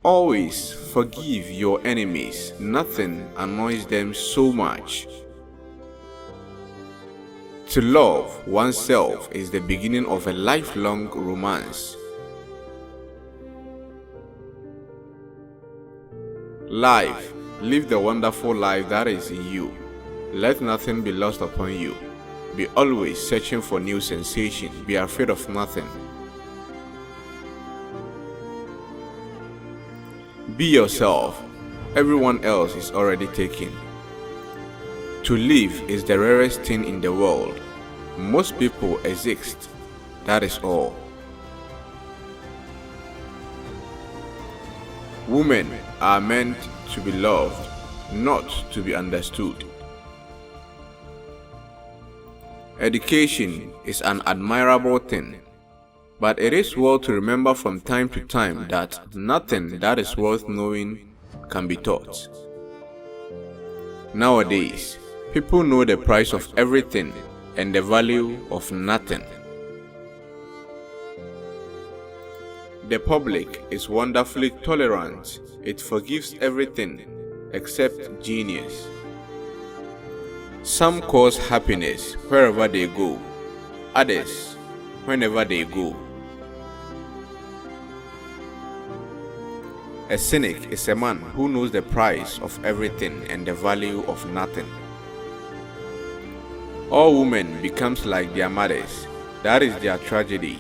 Always forgive your enemies. Nothing annoys them so much. To love oneself is the beginning of a lifelong romance. Live the wonderful life that is in you. Let nothing be lost upon you. Be always searching for new sensation. Be afraid of nothing. Be yourself. Everyone else is already taken. To live is the rarest thing in the world. Most people exist. That is all. Women are meant to be loved, not to be understood. Education is an admirable thing, but it is well to remember from time to time that nothing that is worth knowing can be taught. Nowadays, people know the price of everything and the value of nothing. The public is wonderfully tolerant. It forgives everything except genius. Some cause happiness wherever they go, others whenever they go. A cynic is a man who knows the price of everything and the value of nothing. All women becomes like their mothers. That is their tragedy.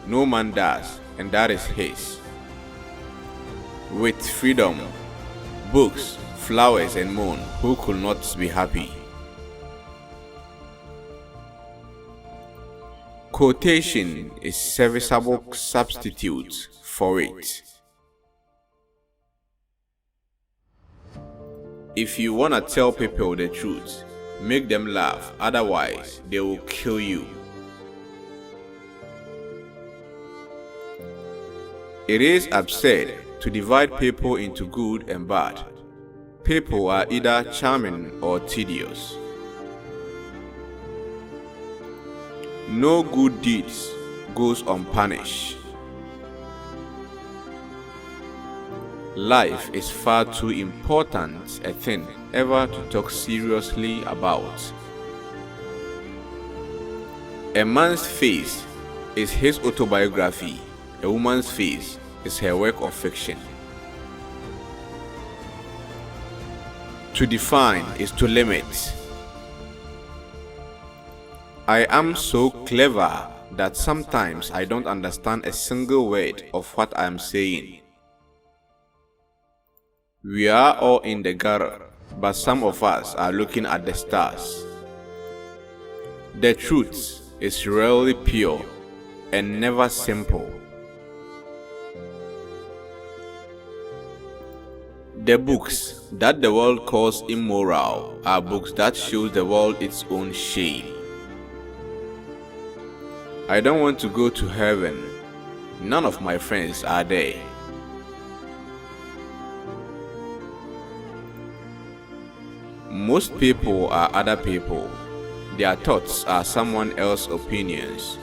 No man does, and that is his. With freedom, books, flowers, and moon, who could not be happy? Quotation is serviceable substitute for it. If you wanna tell people the truth, make them laugh, otherwise they will kill you. It is absurd to divide people into good and bad. People are either charming or tedious. No good deeds goes unpunished. Life is far too important a thing ever to talk seriously about. A man's face is his autobiography. A woman's face is her work of fiction. To define is to limit. I am so clever that sometimes I don't understand a single word of what I am saying. We are all in the gutter, but some of us are looking at the stars. The truth is rarely pure and never simple. The books that the world calls immoral are books that show the world its own shame. I don't want to go to heaven. None of my friends are there. Most people are other people. Their thoughts are someone else's opinions.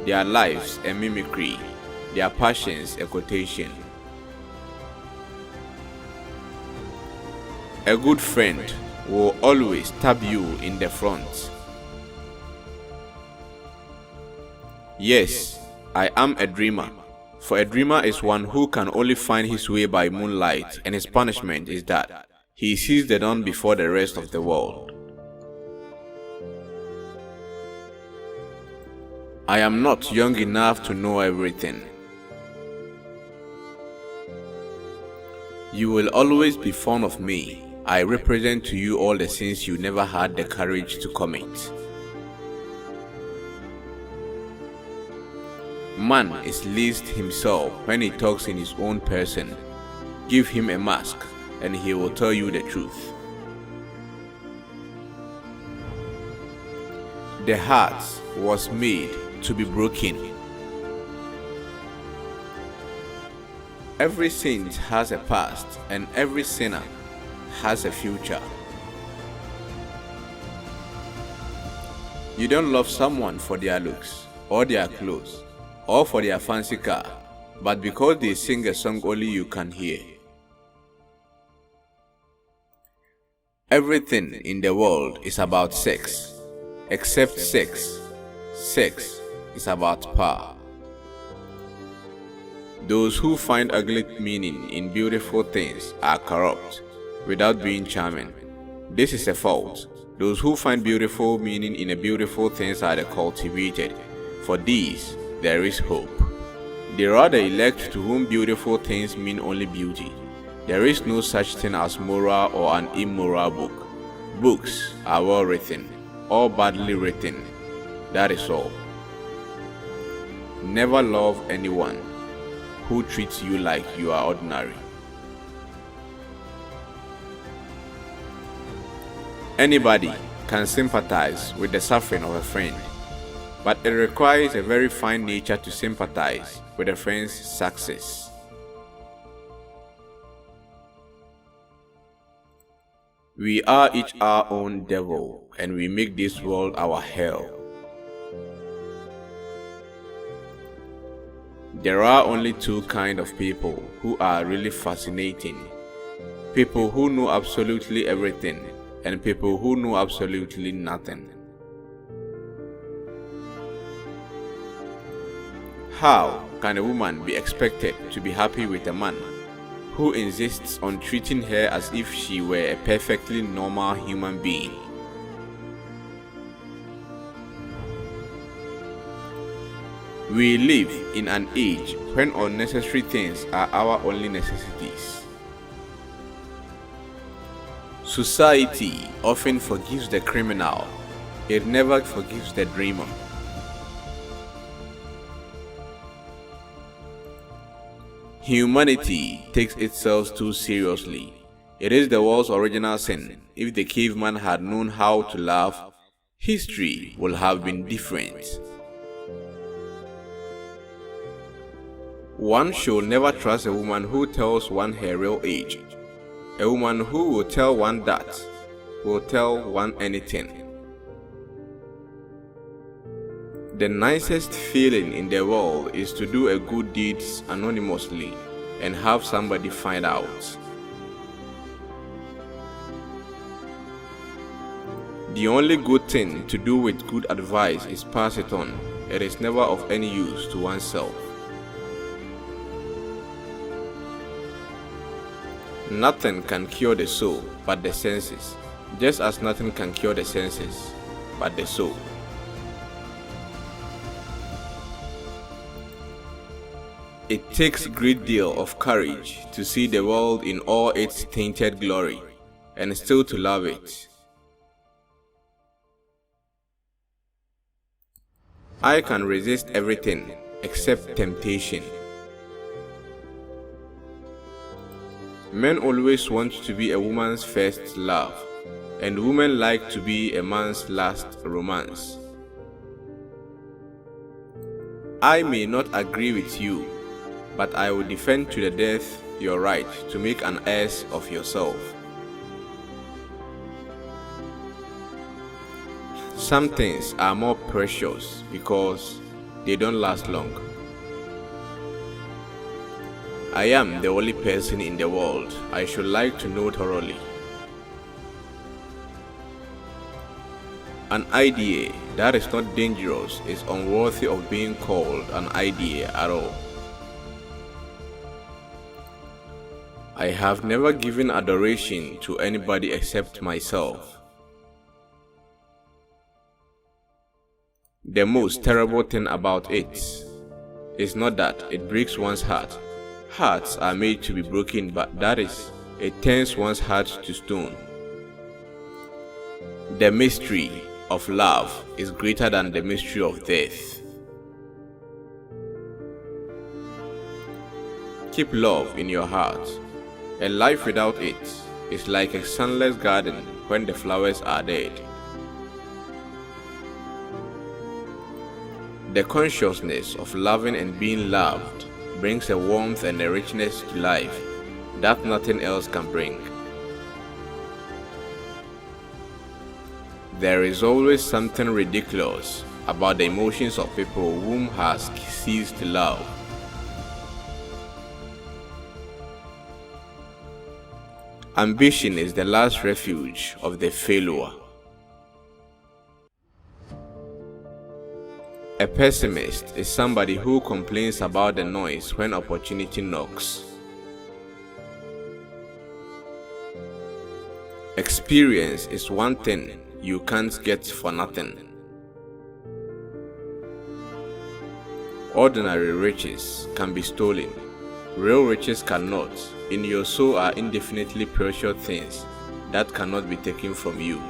Their lives a mimicry. Their passions a quotation. A good friend will always stab you in the front. Yes, I am a dreamer, for a dreamer is one who can only find his way by moonlight, and his punishment is that he sees the dawn before the rest of the world. I am not young enough to know everything. You will always be fond of me. I represent to you all the sins you never had the courage to commit. Man is least himself when he talks in his own person. Give him a mask, and he will tell you the truth. The heart was made to be broken. Every saint has a past, and every sinner has a future. You don't love someone for their looks, or their clothes, or for their fancy car, but because they sing a song only you can hear. Everything in the world is about sex, except sex. Sex is about power. Those who find ugly meaning in beautiful things are corrupt, without being charming. This is a fault. Those who find beautiful meaning in a beautiful things are the cultivated. For these, there is hope. There are the elect to whom beautiful things mean only beauty. There is no such thing as moral or an immoral book. Books are well written, or badly written. That is all. Never love anyone who treats you like you are ordinary. Anybody can sympathize with the suffering of a friend, but it requires a very fine nature to sympathize with a friend's success. We are each our own devil, and we make this world our hell. There are only two kinds of people who are really fascinating. People who know absolutely everything, and people who know absolutely nothing. How can a woman be expected to be happy with a man who insists on treating her as if she were a perfectly normal human being? We live in an age when unnecessary things are our only necessities. Society often forgives the criminal, it never forgives the dreamer. Humanity takes itself too seriously. It is the world's original sin. If the caveman had known how to laugh, history would have been different. One should never trust a woman who tells one her real age. A woman who will tell one that will tell one anything. The nicest feeling in the world is to do a good deed anonymously and have somebody find out. The only good thing to do with good advice is pass it on. It is never of any use to oneself. Nothing can cure the soul but the senses, just as nothing can cure the senses but the soul. It takes a great deal of courage to see the world in all its tainted glory and still to love it. I can resist everything except temptation. Men always want to be a woman's first love, and women like to be a man's last romance. I may not agree with you, but I will defend to the death your right to make an ass of yourself. Some things are more precious because they don't last long. I am the only person in the world I should like to know thoroughly. An idea that is not dangerous is unworthy of being called an idea at all. I have never given adoration to anybody except myself. The most terrible thing about it is not that it breaks one's heart. Hearts are made to be broken, but that is, it turns one's heart to stone. The mystery of love is greater than the mystery of death. Keep love in your heart. A life without it is like a sunless garden when the flowers are dead. The consciousness of loving and being loved brings a warmth and a richness to life that nothing else can bring. There is always something ridiculous about the emotions of people whom has ceased to love. Ambition is the last refuge of the failure. A pessimist is somebody who complains about the noise when opportunity knocks. Experience is one thing you can't get for nothing. Ordinary riches can be stolen. Real riches cannot. In your soul are indefinitely precious things that cannot be taken from you.